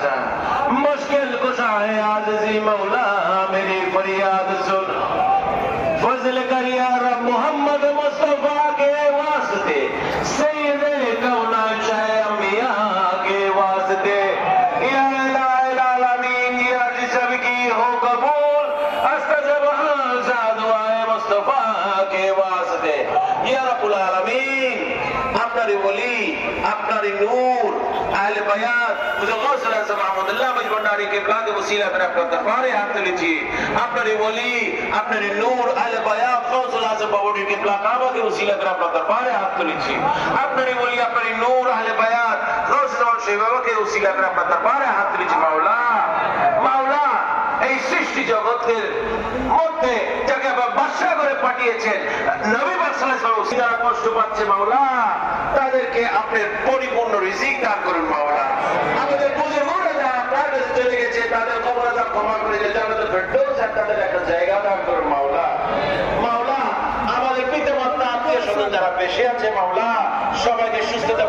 जान। मुश्किल कुशा है आज़िज़ी मौला मेरी फरियाद सुन। फजल कर या रब मोहम्मद मुस्तफा के वास्ते, सैयदे कौनाइन शाह अंबिया के वास्ते, या इलाहिल आलमीन की अर्ज़ सबकी हो कबूल। अस्तजब हाज़ा दुआए मुस्तफा के वास्ते, या रब्बुल आलमीन আপনার ওলি আপনার নূর আহলে বায়াত হুজুর গাউসুল আজম আহমদুল্লাহ মজবন্ডারি কিবলা के वसीला पर আপনার দরবারে হাত তুলেছি। আপনার ওলি আপনার নূর আহলে বায়াত গাউসুল আজম বাবুর কিবলা কাবা के वसीला पर আপনার দরবারে হাত তুলেছি। আপনার ওলি আপনার নূর আহলে বায়াত গাউসুল আজম বাবুর के वसीला पर আপনার দরবারে হাত তুলেছি। মাওলা মাওলা এই সৃষ্টি জগতের মধ্যে যাকে আপনি বাদশা করে পাঠিয়েছেন নবী পাক সাল্লাল্লাহু আলাইহি ওয়াসাল্লাম, যারা কষ্ট পাচ্ছে মাওলা তাদেরকে আপনি পরিপূর্ণ রিজিক দান করুন মাওলা। আমাদের বুজুর্গরা যারা আপনার কাছে চলে গেছে তাদের কবর আযাব ক্ষমা করে দিন, জান্নাতুল ফেরদৌস তাদের একটা জায়গা দান করুন মাওলা। মাওলা আমাদের পিতামাতা আত্মীয় স্বজন যারা বেঁচে আছে মাওলা সবাইকে সুস্থতা